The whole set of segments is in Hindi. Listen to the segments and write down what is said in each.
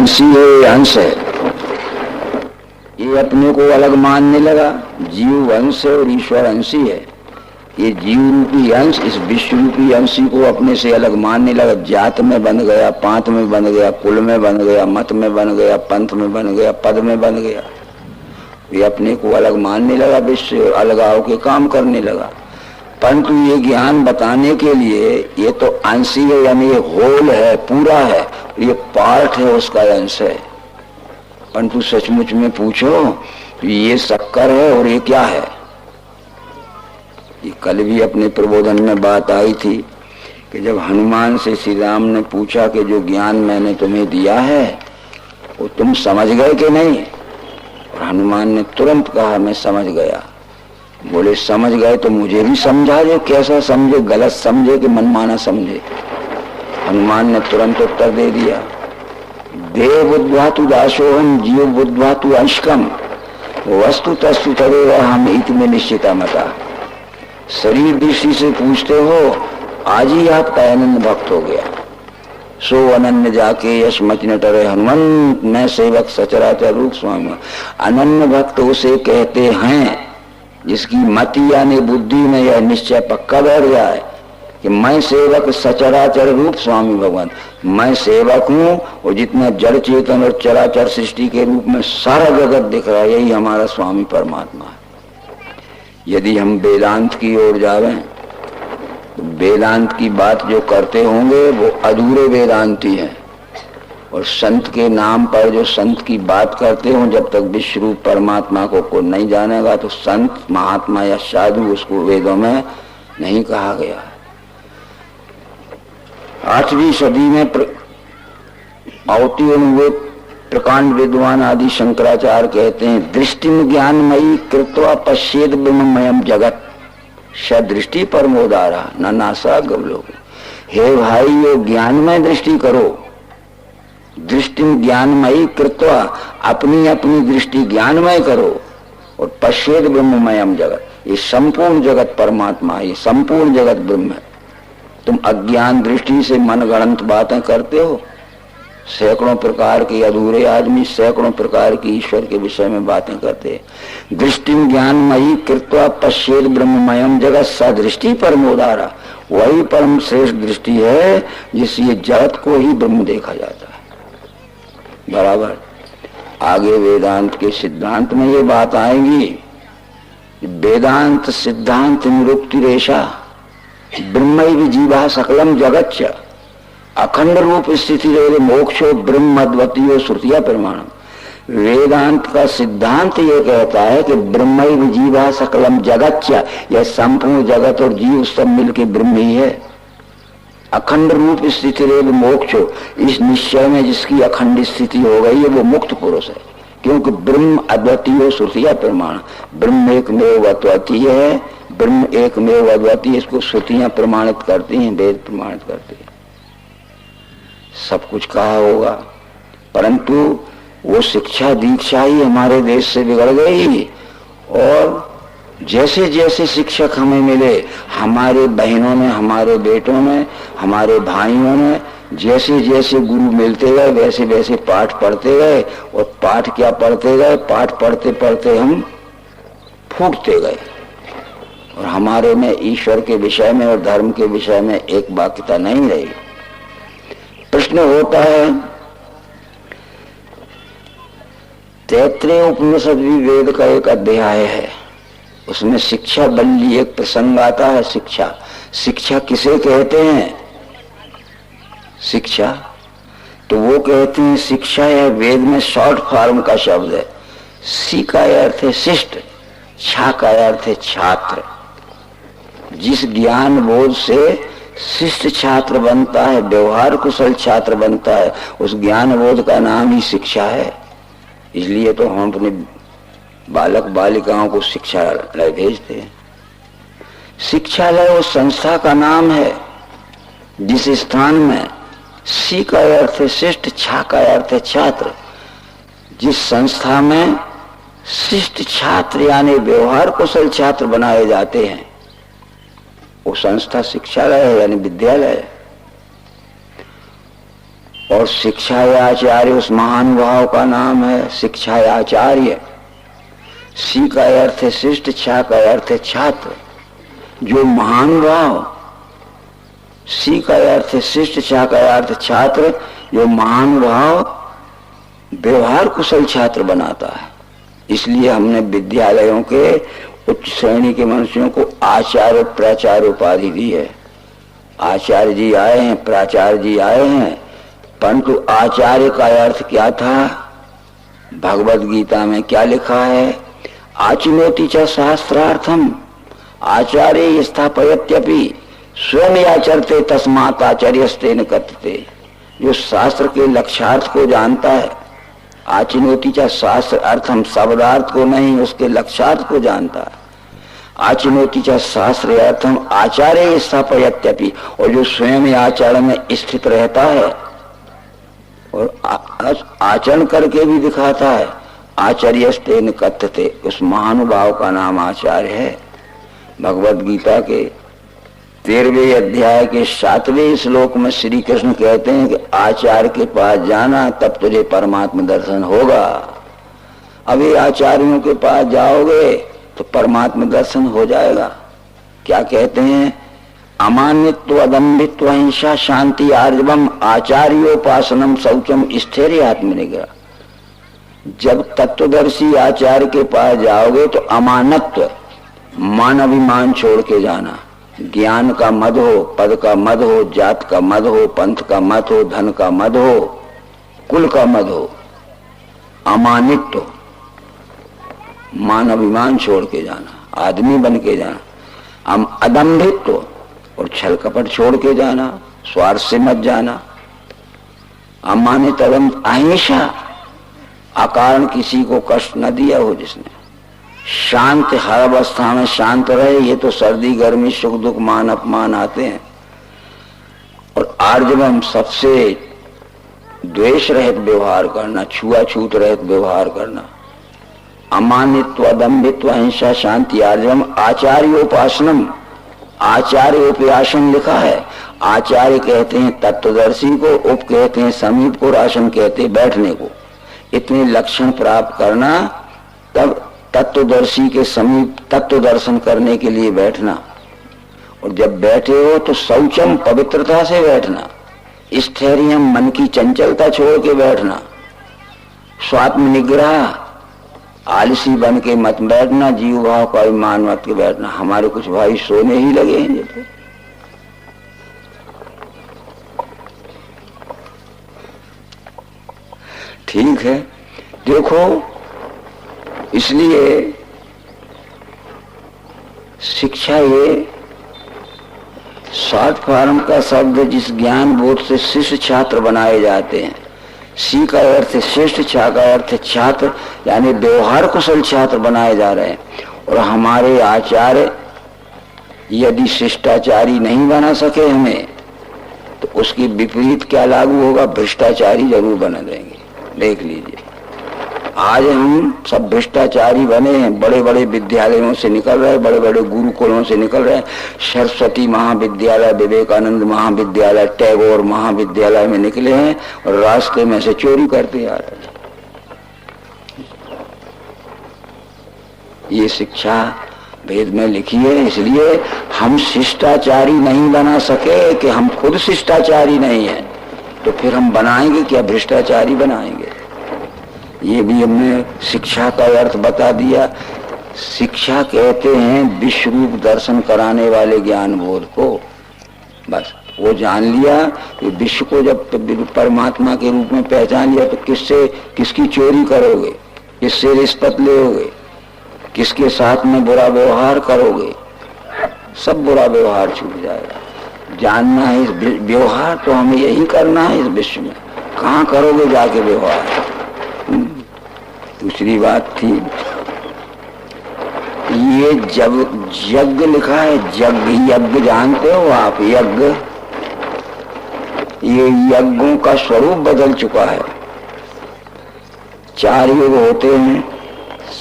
अंशी है, ये अंश है, ये अपने को अलग मानने लगा। जीव अंश है और ईश्वर अंशी है। ये जीव रूपी अंश इस विश्व रूपी अंशी को अपने से अलग मानने लगा। जात में बन गया, पांत में बन गया, कुल में बन गया, मत में बन गया, पंथ में बन गया, पद में बन गया। ये अपने को अलग मानने लगा, विश्व अलगाव के काम करने लगा। परंतु ये ज्ञान बताने के लिए ये तो अंशी है, यानी ये होल है, पूरा है, ये पार्ट है, उसका अंश है। परंतु सचमुच में पूछो ये शक्कर है और ये क्या है। ये कल भी अपने प्रबोधन में बात आई थी कि जब हनुमान से श्री राम ने पूछा कि जो ज्ञान मैंने तुम्हें दिया है वो तुम समझ गए कि नहीं, और हनुमान ने तुरंत कहा मैं समझ गया। बोले समझ गए तो मुझे भी समझा दो, कैसा समझे, गलत समझे कि मनमाना समझे। हनुमान ने तुरंत उत्तर दे दिया, देव बुद्ध्वा तु दासोहम जीव बुद्ध्वा तु अंशकम वस्तु तस्तु तदेव हम इत में निश्चिता मता। शरीर दृष्टि से पूछते हो, आज ही आपका अनन्य भक्त हो गया। सो अनन्य जाके यश मच न टरे हनुमंत मैं सेवक सचराचर रूप स्वामी। अनन्य भक्त उसे कहते हैं जिसकी मति यानी बुद्धि में यह निश्चय पक्का बैठ जाए कि मैं सेवक सचराचर रूप स्वामी भगवान, मैं सेवक हूँ और जितना जड़ चेतन और चराचर सृष्टि के रूप में सारा जगत दिख रहा है यही हमारा स्वामी परमात्मा है। यदि हम वेदांत की ओर जावें तो वेदांत की बात जो करते होंगे वो अधूरे वेदांती हैं, और संत के नाम पर जो संत की बात करते हो जब तक विश्व रूप परमात्मा को नहीं जानेगा तो संत महात्मा या साधु उसको वेदों में नहीं कहा गया। 8वीं सदी में अवतीर्ण हुए प्रकांड विद्वान आदि शंकराचार्य कहते हैं दृष्टिम ज्ञानमयी कृत्वा पश्येद ब्रह्ममयम जगत सदृष्टि परमोदारा न नासा गवलोक। हे भाई ये ज्ञानमय दृष्टि करो, दृष्टि ज्ञानमयी कृत्वा अपनी अपनी दृष्टि ज्ञानमय करो, और पश्येद ब्रह्ममयम जगत ये संपूर्ण जगत परमात्मा है, ये संपूर्ण जगत ब्रह्म है। तुम अज्ञान दृष्टि से मनगढ़ंत बातें करते हो। सैकड़ों प्रकार के अधूरे आदमी सैकड़ों प्रकार की ईश्वर के विषय में बातें करते हैं। दृष्टि ज्ञानमयी कृत्वा पश्येद ब्रह्ममयम जगत सदृष्टि परमोदारा, वही परम श्रेष्ठ दृष्टि है जिससे जगत को ही ब्रह्म देखा जाता है। बराबर आगे वेदांत के सिद्धांत में ये बात आएगी, वेदांत सिद्धांत निरुक्ति रेशा ब्रह्मैव जीवा सकलम जगच्च अखंड रूप स्थिति रहे मोक्षो ब्रह्म अद्वितीयो श्रुतिया प्रमाणम। वेदांत का सिद्धांत ये कहता है कि ब्रह्मैव जीवा सकलम जगच्च, यह संपूर्ण जगत और जीव सब मिलके ब्रह्म ही है। अखंड रूप स्थिति रेव मोक्ष, इस निश्चय में जिसकी अखंड स्थिति हो गई है वो मुक्त पुरुष है, क्योंकि ब्रह्म अद्वितीय श्रुतिया प्रमाण। ब्रह्म एकमेव अद्वितीय है, ब्रह्म एकमेव अद्वितीय, इसको श्रुतियां प्रमाणित करती हैं, वेद प्रमाणित करते हैं। सब कुछ कहा होगा, परंतु वो शिक्षा दीक्षा ही हमारे देश से बिगड़ गई, और जैसे जैसे शिक्षक हमें मिले, हमारे बहनों में, हमारे बेटों में, हमारे भाइयों में जैसे जैसे गुरु मिलते गए वैसे वैसे पाठ पढ़ते गए, और पाठ क्या पढ़ते गए, पाठ पढ़ते पढ़ते हम फूटते गए, और हमारे में ईश्वर के विषय में और धर्म के विषय में एक वाक्यता नहीं रही। प्रश्न होता है, तैत्तरीय उपनिषद भी वेद का एक अध्याय है, उसमें शिक्षा बल्ली एक प्रसंग आता है। शिक्षा किसे कहते हैं? शिक्षा तो वो कहते हैं शिक्षा या वेद में शॉर्ट फॉर्म का शब्द है। सी का अर्थ है शिष्ट, छा का अर्थ है छात्र। जिस ज्ञान बोध से शिष्ट छात्र बनता है, व्यवहार कुशल छात्र बनता है, उस ज्ञान बोध का नाम ही शिक्षा है। इसलिए तो हम अपने बालक बालिकाओं को शिक्षालय भेजते हैं। शिक्षालय उस संस्था का नाम है जिस स्थान में सी का अर्थ है शिष्ट, छा का अर्थ है छात्र। जिस संस्था में शिष्ट छात्र यानी व्यवहार कुशल छात्र बनाए जाते हैं वो संस्था शिक्षालय है यानी विद्यालय है। और शिक्षा आचार्य उस महानुभाव का नाम है शिक्षा आचार्य। सी का अर्थ है शिष्ट, छा का अर्थ है छात्र। जो महानुभाव, सी का अर्थ है शिष्ट, छा का अर्थ छात्र, जो महानुभाव व्यवहार कुशल छात्र बनाता है। इसलिए हमने विद्यालयों के उच्च श्रेणी के मनुष्यों को आचार्य प्राचार्य उपाधि दी है। आचार्य जी आए हैं, प्राचार्य जी आए हैं, परंतु आचार्य का अर्थ क्या था? भगवत गीता में क्या लिखा है? आचिनोति च शास्त्रार्थम आचार्य स्थापयत्यपि स्वयं आचरते तस्मात् आचार्यस्तेन कथ्यते। जो शास्त्र के लक्ष्यार्थ को जानता है, आचिनोति च शास्त्र अर्थम, शब्दार्थ को नहीं उसके लक्ष्यार्थ को जानता है। आचिनोति च शास्त्र अर्थम आचार्य स्थापयत्यपि, और जो स्वयं आचरण में स्थित रहता है और आचरण करके भी दिखाता है, आचार्यस्तेन कथ्यते, उस महानुभाव का नाम आचार्य है। भगवत गीता के 13वें अध्याय के 7वें श्लोक में श्री कृष्ण कहते हैं कि आचार्य के पास जाना तब तुझे परमात्मा दर्शन होगा। अभी आचार्यों के पास जाओगे तो परमात्मा दर्शन हो जाएगा। क्या कहते हैं? अमानित्व अदम्भित्व हिंसा शांति आर्जवम आचार्योपासनम शौचम स्थैर्य आत्मनिग्रह। जब तत्वदर्शी आचार्य के पास जाओगे तो अमानत्व, मान अभिमान छोड़ के जाना। ज्ञान का मद हो, पद का मद हो, जात का मद हो, पंथ का मत हो, धन का मद हो, कुल का मद हो। अमानित्व, मान अभिमान छोड़ के जाना, आदमी बन के जाना। अदम्भित्व और छल कपट छोड़ के जाना, स्वार्थ से मत जाना। अमानित अहिंसा, अकारण किसी को कष्ट न दिया हो जिसने। शांत, हर अवस्था में शांत रहे। ये तो सर्दी गर्मी सुख दुख मान अपमान आते हैं। और आर्जवम, सबसे द्वेष रहित व्यवहार करना, छुआछूत रहित व्यवहार करना। अमानित्व अदम्भित्व अहिंसा शांति आर्जवम आचार्योपासनम, आचार्य उपासन लिखा है। आचार्य कहते हैं तत्वदर्शी को, उप कहते हैं समीप को, आसन कहते हैं बैठने को। इतने लक्षण प्राप्त करना, तब तत्वदर्शी के समीप तत्व दर्शन करने के लिए बैठना। और जब बैठे हो तो शौचम, पवित्रता से बैठना। स्थैर्यम, मन की चंचलता छोड़ के बैठना। स्वात्म निग्रह, आलसी बन के मत बैठना। जीव भाव का अभिमान मत के बैठना। हमारे कुछ भाई सोने ही लगे हैं। तो ठीक है, देखो, इसलिए शिक्षा ये शॉर्ट फॉर्म का शब्द, जिस ज्ञान बोध से शिष्य छात्र बनाए जाते हैं। सी का अर्थ श्रेष्ठ, छा का अर्थ छात्र, यानी व्यवहार कुशल छात्र बनाए जा रहे हैं। और हमारे आचार्य यदि शिष्टाचारी नहीं बना सके हमें, तो उसकी विपरीत क्या लागू होगा? भ्रष्टाचारी जरूर बना देंगे। देख लीजिए, आज हम सब भ्रष्टाचारी बने हैं। बड़े बड़े विद्यालयों से निकल रहे, बड़े बड़े गुरुकुलों से निकल रहे। सरस्वती महाविद्यालय, विवेकानंद महाविद्यालय, टैगोर महाविद्यालय में निकले हैं और रास्ते में से चोरी करते आ रहे हैं। ये शिक्षा वेद में लिखी है। इसलिए हम शिष्टाचारी नहीं बना सके कि हम खुद शिष्टाचारी नहीं है, तो फिर हम बनाएंगे क्या? भ्रष्टाचारी बनाएंगे। ये भी हमने शिक्षा का अर्थ बता दिया। शिक्षा कहते हैं विश्व रूप दर्शन कराने वाले ज्ञान बोध को। बस वो जान लिया कि विश्व को जब परमात्मा के रूप में पहचान लिया, तो किसकी चोरी करोगे, किससे रिश्वत लोगे, किसके साथ में बुरा व्यवहार करोगे, सब बुरा व्यवहार छूट जाएगा। जानना है इस व्यवहार तो हमें यही करना है इस विश्व में। कहाँ करोगे जाके व्यवहार? दूसरी बात थी, ये जब यज्ञ लिखा है, यज्ञ जानते हो आप? यज्ञ, ये यज्ञों का स्वरूप बदल चुका है। 4 युग होते हैं,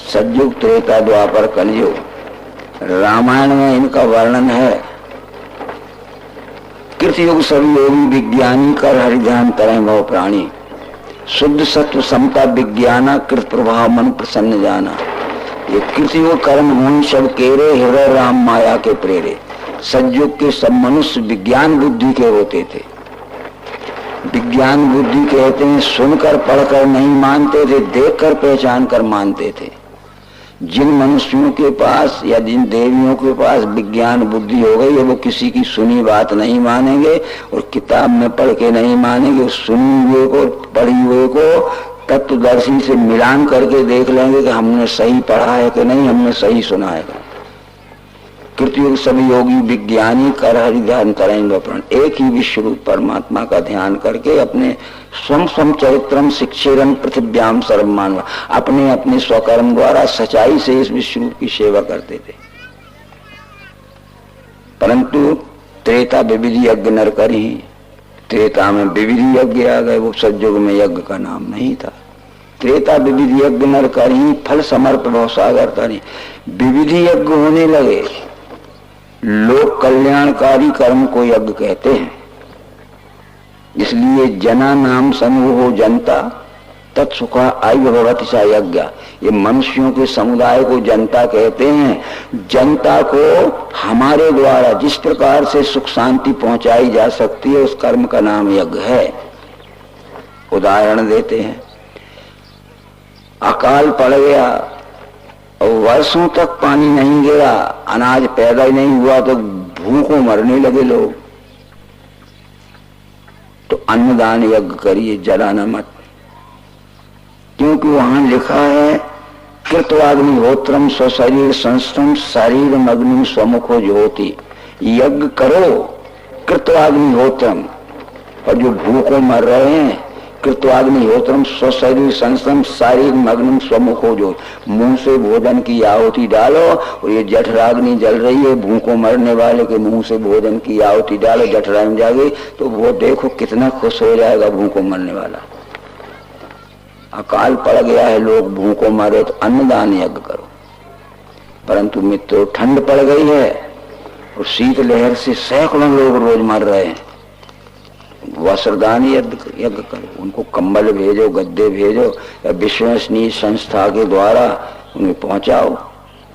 सतयुग, त्रेता, द्वापर, कलयुग। रामायण में इनका वर्णन है। कृतयुग सब योगी विज्ञानी कर हरिध्यान तरह भव प्राणी, शुद्ध सत्व समता विज्ञाना कृत प्रभाव मन प्रसन्न जाना। ये कृतयुग कर्म हों सब केरे, हृदय राम माया के प्रेरे। सतयुग के सब मनुष्य विज्ञान बुद्धि के होते थे। विज्ञान बुद्धि कहते हैं सुनकर पढ़कर नहीं मानते थे, देखकर पहचान कर मानते थे। जिन मनुष्यों के पास या जिन देवियों के पास विज्ञान बुद्धि हो गई है वो किसी की सुनी बात नहीं मानेंगे और किताब में पढ़ के नहीं मानेंगे। सुनी हुए को पढ़ी हुए को तत्वदर्शी से मिलान करके देख लेंगे कि हमने सही पढ़ा है कि नहीं, हमने सही सुना है। कृतयुग सब योगी विज्ञानी कर हरि ध्यान करेंगे प्रण। एक ही विश्व रूप परमात्मा का ध्यान करके अपने स्वम स्वम चरित्रम शिक्षेरन पृथिव्याम सर्वमान, अपने अपने स्वकर्म द्वारा सच्चाई से इस विश्व रूप की सेवा करते थे। परंतु त्रेता विविधि यज्ञ नर करी, त्रेता में विविधि यज्ञ आ गए, वो सतयुग में यज्ञ का नाम नहीं था। त्रेता विविधि यज्ञ नर करी, फल समर्प भव सागर तरी। विविधि यज्ञ होने लगे, लोक कल्याणकारी कर्म को यज्ञ कहते हैं। इसलिए जना नाम समूह जनता तत्सुखा आयु भवति सा यज्ञ। ये मनुष्यों के समुदाय को जनता कहते हैं। जनता को हमारे द्वारा जिस प्रकार से सुख शांति पहुंचाई जा सकती है उस कर्म का नाम यज्ञ है। उदाहरण देते हैं, अकाल पड़ गया और वर्षों तक पानी नहीं गिरा, अनाज पैदा ही नहीं हुआ तो भूखों मरने लगे लोग, तो अन्नदान यज्ञ करिए, जलाना मत। क्योंकि वहां लिखा है कृत्वाग्निहोत्रम स्वशरीर संस्तम शरीर अग्नि स्वमुखो ज्योति। यज्ञ करो कृत्वाग्निहोत्रम, और जो भूखों मर रहे हैं कृत्वाग्निहोत्रम स्वशरीर संस्तम शरीर मग्नम स्वमुखो जो, मुंह से भोजन की आहुति डालो। और ये जठराग्नि जल रही है, भूखों मरने वाले के मुंह से भोजन की आहुति डालो, जठराग्नि जागे तो वो देखो कितना खुश हो जाएगा भूखों मरने वाला। अकाल पड़ गया है, लोग भूखों मरे तो अन्नदान यज्ञ करो। परंतु मित्रों ठंड पड़ गई है और शीत लहर से सैकड़ों लोग रोज मर रहे हैं, वस्त्रदान यज्ञ करो। उनको कंबल भेजो, गद्दे भेजो, या विश्वसनीय संस्था के द्वारा उन्हें पहुंचाओ,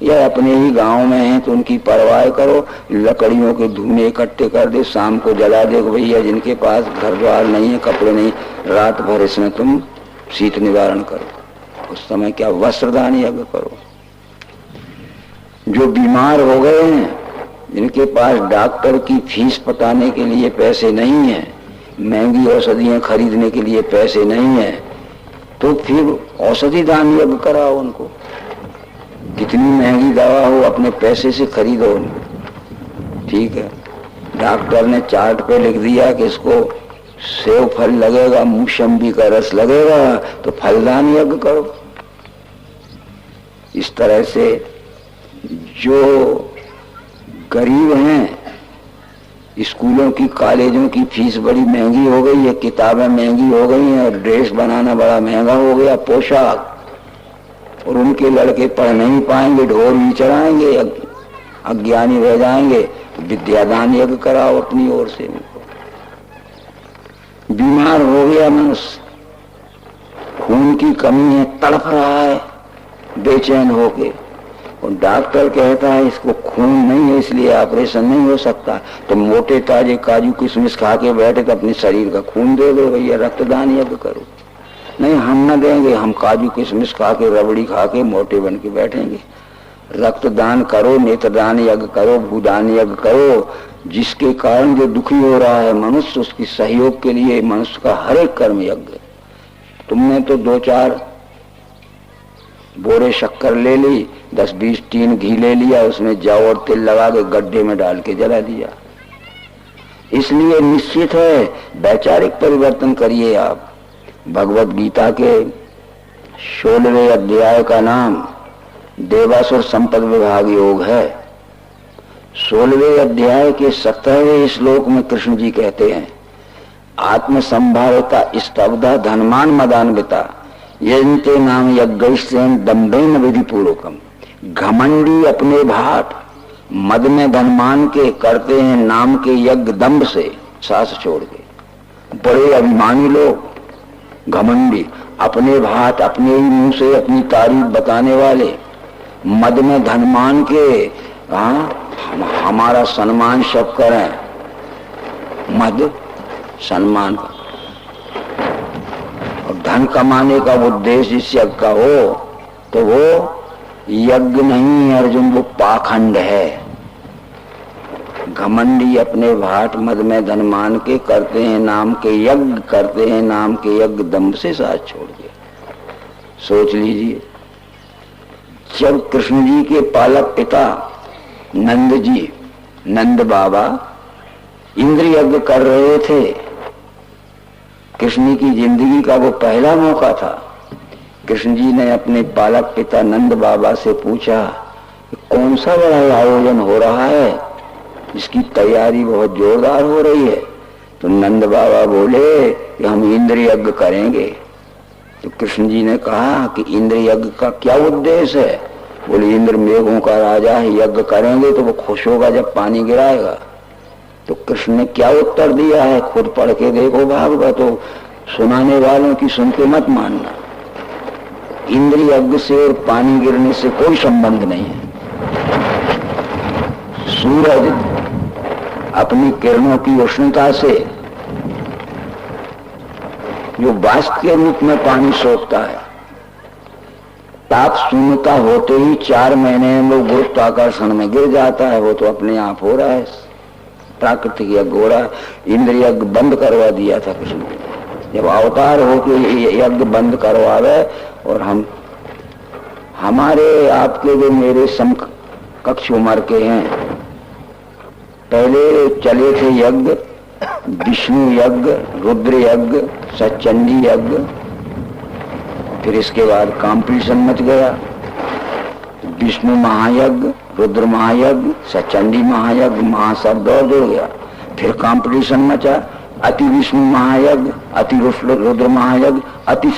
या अपने ही गांव में हैं तो उनकी परवाह करो। लकड़ियों के धुएं इकट्ठे कर दे, शाम को जला दे। भैया जिनके पास घर द्वार नहीं है, कपड़े नहीं, रात भर इसमें तुम शीत निवारण करो। उस समय क्या वस्त्रदान यज्ञ करो। जो बीमार हो गए हैं, जिनके पास डॉक्टर की फीस पटाने के लिए पैसे नहीं है, महंगी औषधियां खरीदने के लिए पैसे नहीं है, तो फिर औषधि दान यज्ञ कराओ उनको। कितनी महंगी दवा हो अपने पैसे से खरीदो उनको, ठीक है। डॉक्टर ने चार्ट पे लिख दिया कि इसको सेव फल लगेगा, मौसम्बी का रस लगेगा, तो फलदान यज्ञ करो। इस तरह से जो गरीब हैं, स्कूलों की कॉलेजों की फीस बड़ी महंगी हो गई है, किताबें महंगी हो गई हैं, और ड्रेस बनाना बड़ा महंगा हो गया, पोशाक, और उनके लड़के पढ़ नहीं पाएंगे, ढोल ही चढ़ाएंगे, अज्ञानी रह जाएंगे। विद्यादान यज्ञ कराओ अपनी ओर से। बीमार हो गया मनुष्य, खून की कमी है, तड़प रहा है बेचैन होके, और डॉक्टर कहता है इसको खून नहीं है इसलिए ऑपरेशन नहीं हो सकता, तो मोटे ताजे काजू किशमिश खा के बैठे तो अपने शरीर का खून दे दो भैया, रक्तदान यज्ञ करो। नहीं, हम न देंगे, हम काजू किशमिश खा के रबड़ी खा के मोटे बन के बैठेंगे। रक्तदान करो, नेत्रदान यज्ञ करो, भूदान यज्ञ करो। जिसके कारण जो दुखी हो रहा है मनुष्य, उसकी सहयोग के लिए मनुष्य का हर एक कर्म यज्ञ। तुमने तो 2-4 बोरे शक्कर ले ली, 10-20 टीन घी ले लिया, उसमें जौ और तेल लगा के गड्ढे में डाल के जला दिया। इसलिए निश्चित है वैचारिक परिवर्तन करिए आप। भगवत गीता के 16वें अध्याय का नाम देवासुर संपद विभाग योग है। 16वें अध्याय के 17वें श्लोक में कृष्ण जी कहते हैं, आत्म संभाविता स्तब्धा धनमान मदान्विता यजन्ते नाम यज्ञैस्तेन दम्भेन विधि पूर्वकम। घमंडी अपने भाट मद में धनमान के करते हैं नाम के यज्ञ दम्भ से, सांस छोड़ गए। बड़े अभिमानी लोग, घमंडी, अपने भात अपने ही मुंह से अपनी तारीफ बताने वाले, मद में धन मान के हमारा सम्मान सब करें, मद सम्मान का और धन कमाने का उद्देश्य इस यज्ञ का हो तो वो यज्ञ नहीं अर्जुन, वो पाखंड है। घमंडी अपने भाट मद में धन मान के करते हैं नाम के यज्ञ, करते हैं नाम के यज्ञ, दम्भ से साथ छोड़ दिया। सोच लीजिए, जब कृष्ण जी के पालक पिता नंद जी, नंद बाबा इंद्र यज्ञ कर रहे थे, कृष्ण की जिंदगी का वो पहला मौका था। कृष्ण जी ने अपने पालक पिता नंद बाबा से पूछा कौन सा बड़ा आयोजन हो रहा है, इसकी तैयारी बहुत जोरदार हो रही है। तो नंद बाबा बोले कि हम इंद्र यज्ञ करेंगे। तो कृष्ण जी ने कहा कि इंद्र यज्ञ का क्या उद्देश्य है? बोले इंद्र मेघों का राजा है, यज्ञ करेंगे तो वो खुश होगा जब पानी गिराएगा। तो कृष्ण ने क्या उत्तर दिया है खुद पढ़ के देखो भागवत, तो सुनाने वालों की सुन के मत मानना। इंद्र यज्ञ से और पानी गिरने से कोई संबंध नहीं है। सूरज अपनी किरणों की उष्णता से जो वाष्प के रूप में पानी सोखता है, ताप शून्यता होते ही 4 महीने में वो गुरुत्वाकर्षण में गिर जाता है। वो तो अपने आप हो रहा है, प्राकृतिक यज्ञ हो रहा है। इंद्र यज्ञ बंद करवा दिया था कृष्ण ने, जब अवतार हो के यज्ञ बंद करवावे। और हम हमारे आपके जो मेरे समकक्ष उम्र के हैं, पहले चले थे यज्ञ, विष्णु यज्ञ, रुद्र यज्ञ, सचंडी यज्ञ, फिर इसके बाद कंपटीशन मच गया। विष्णु महायज्ञ, रुद्र महायज्ञ, सचंडी महायज्ञ, महाशब्द और जुड़ गया। फिर कंपटीशन मचा, अति विष्णु महायज्ञ, अति रुद्र महायज्ञ, अति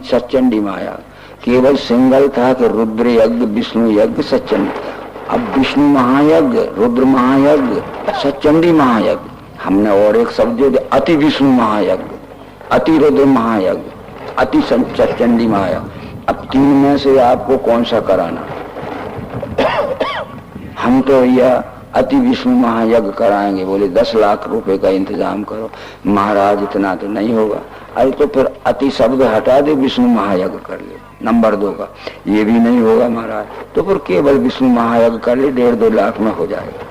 सचंडी महायज्ञ। केवल सिंगल था कि रुद्र यज्ञ, विष्णु यज्ञ, सचंडी। अब विष्णु महायज्ञ, रुद्र महायज्ञ, सचंडी महायज्ञ, हमने और एक शब्द जो अति विष्णु महायज्ञ, अति रुद्र महायज्ञ, अति सचंडी महायज्ञ। अब 3 में से आपको कौन सा कराना? हम तो यह अति विष्णु महायज्ञ कराएंगे। बोले 10 लाख रुपए का इंतजाम करो। महाराज इतना तो नहीं होगा। अरे तो फिर अति शब्द हटा दे, विष्णु महायज्ञ कर ले। नंबर 2 का ये भी नहीं होगा महाराज, तो फिर केवल विष्णु महायज्ञ कर ले, 1.5-2 लाख में हो जाएगा।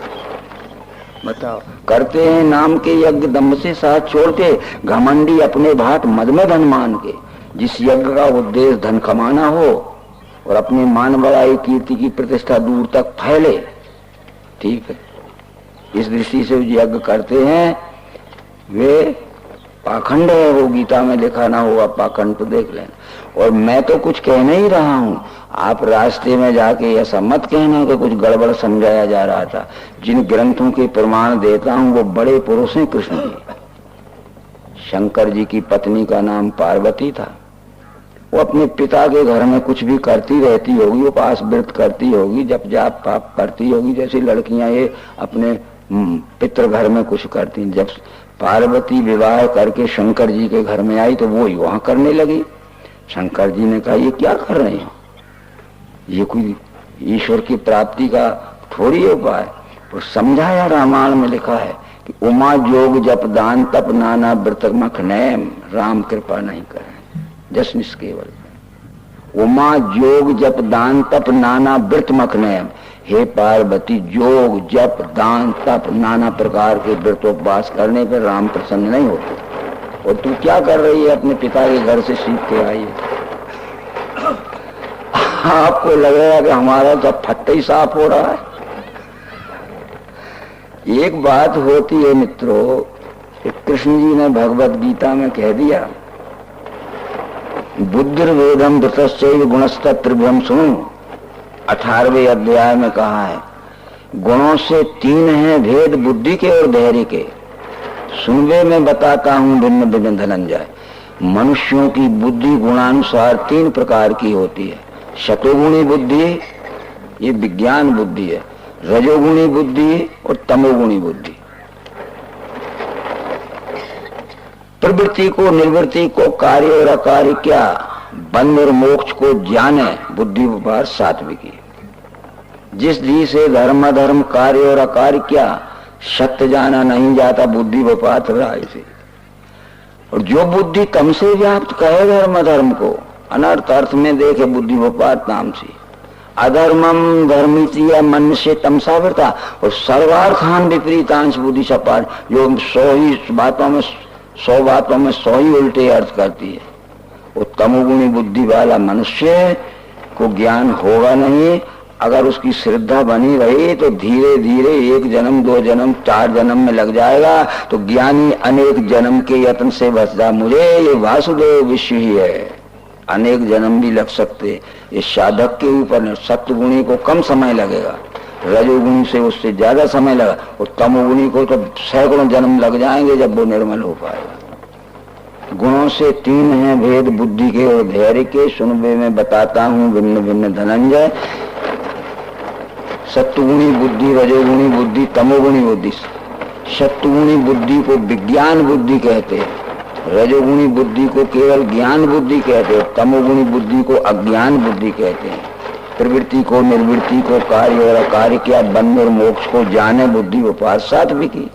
बताओ, करते हैं नाम के यज्ञ दम्भ से साथ छोड़ के, घमंडी अपने भाट मद में धन मान के। जिस यज्ञ का उद्देश्य धन कमाना हो और अपने मान बड़ाई कीर्ति की प्रतिष्ठा दूर तक फैले, ठीक है, इस दृष्टि से जो यज्ञ करते हैं वे पाखंड है। वो गीता में लिखा ना हुआ पाखंड तो देख लेना। और मैं तो कुछ कह नहीं रहा हूँ, आप रास्ते में जाके ऐसा मत कहना कि कुछ गड़बड़ समझाया जा रहा था। जिन ग्रंथों के प्रमाण देता हूँ वो बड़े पुरुष हैं। कृष्ण जी, शंकर जी की पत्नी का नाम पार्वती था। वो अपने पिता के घर में कुछ भी करती रहती होगी, उपास व्रत करती होगी, जप जाप पाप करती होगी, जैसी लड़कियां ये अपने पितृ घर में कुछ करती। जब पार्वती विवाह करके शंकर जी के घर में आई तो वो वहां करने लगी। शंकर जी ने कहा ये क्या कर रहे हो, ये कोई ईश्वर की प्राप्ति का थोड़ी उपाय। तो समझाया, रामायण में लिखा है कि उमा जोग जप दान तप नाना व्रत मखनैम, राम कृपा नहीं करें जस निष्केवल। उमा जोग जप दान तप नाना व्रत मखनैम, हे पार्वती योग जप दान तप नाना प्रकार के व्रत उपवास करने पर राम प्रसन्न नहीं होते। और तू क्या कर रही है, अपने पिता के घर से सीख के आई है। आपको लगेगा कि हमारा जब फट्टा ही साफ हो रहा है। एक बात होती है मित्रों, कृष्ण जी ने भगवत गीता में कह दिया, बुद्धिर्वेदम धृतश्चैव गुणस्तत्त्रिभ्यम सुनो। 18वें अध्याय में कहा है, गुणों से 3 हैं भेद, बुद्धि के और धैर्य के। सुनवे में बताता हूं भिन्न भिन्न धनंजय। मनुष्यों की बुद्धि गुणानुसार 3 प्रकार की होती है। शतोगुणी बुद्धि, ये विज्ञान बुद्धि है, रजोगुणी बुद्धि और तमोगुणी बुद्धि। प्रवृत्ति को, निर्वृत्ति को, कार्य और अकार्य क्या, बंध और मोक्ष को जाने बुद्धि व्यापार सात्विकी। जिस दी से धर्म अधर्म, कार्य और अकार्य क्या, सत्य जाना नहीं जाता बुद्धि व्यापार राय से। और जो बुद्धि तम से व्याप्त कहे धर्म अधर्म को, अनर्थ अर्थ में देखे बुद्धि व्यापार ताम से। अधर्मम धर्मिति या मन से तमसावृता, और सर्वार्थान विपरीतांश बुद्धि सपार, जो 100 बातों में 100 ही उल्टे अर्थ करती है। वो तमोगुणी बुद्धि वाला मनुष्य को ज्ञान होगा नहीं। अगर उसकी श्रद्धा बनी रही तो धीरे धीरे 1 जन्म 2 जन्म 4 जन्म में लग जाएगा। तो ज्ञानी अनेक जन्म के यत्न से बचता, मुझे ये वासुदेव विश्व ही है। अनेक जन्म भी लग सकते, ये साधक के ऊपर। सत्वगुणी को कम समय लगेगा, रजोगुणी से उससे ज्यादा समय लगा, और तमोगुणी को तो सैकड़ों जन्म लग जाएंगे जब वो निर्मल हो पाएगा। गुणों से 3 हैं भेद बुद्धि के और धैर्य के, सुनबे में बताता हूँ भिन्न भिन्न धनंजय। सत्वगुणी बुद्धि, रजोगुणी बुद्धि, तमोगुणी बुद्धि। सत्वगुणी बुद्धि को विज्ञान बुद्धि कहते हैं, रजोगुणी बुद्धि को केवल ज्ञान बुद्धि कहते हैं, तमोगुणी बुद्धि को अज्ञान बुद्धि कहते हैं। प्रवृत्ति को, निर्वृत्ति को, कार्य और अकार्य क्या, बंध और मोक्ष को जाने बुद्धि व्यापार सात्विकी।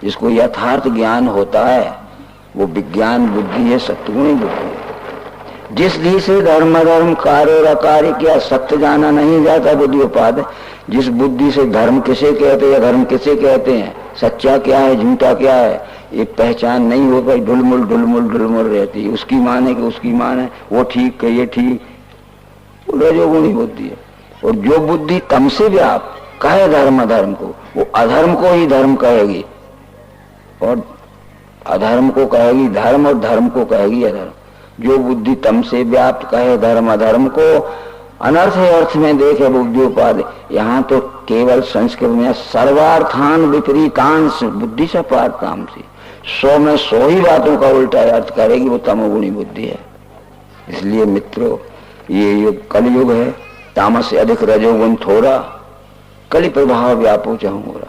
जिसको यथार्थ ज्ञान होता है वो विज्ञान बुद्धि है, सत्वगुणी बुद्धि है। जिस दी से धर्म अधर्म, कार्य और अकार्य क्या, सत्य जाना नहीं जाता बुद्धि व्यापार है। जिस बुद्धि से धर्म किसे कहते हैं, धर्म किसे कहते हैं, सच्चा क्या है, झूठा क्या है, ये पहचान नहीं हो पाई। ढुलमुल ढुलमुल ढुलमुल रहती है। उसकी मान है कि उसकी मान है, वो ठीक है ये ठीक, वो रजोगुणी बुद्धि है। और जो बुद्धि तम से व्याप्त कहे धर्म अधर्म को, वो अधर्म को ही धर्म कहेगी और अधर्म को कहेगी धर्म, और धर्म को कहेगी अधर्म। जो बुद्धि तम से व्याप्त कहे धर्म अधर्म को, अनर्थ है अर्थ में देखे बुद्धि उपाधि। यहाँ तो केवल संस्कृत में सर्वार्थान विपरीतांश बुद्धि से पारताम से 100 में 100 ही बातों का उल्टा अर्थ करेगी, वो तमोगुणी बुद्धि है। इसलिए मित्रों, ये युग कलयुग है, तामस से अधिक रजोगुण थोड़ा, कलि प्रभाव व्यापो चहूंगा।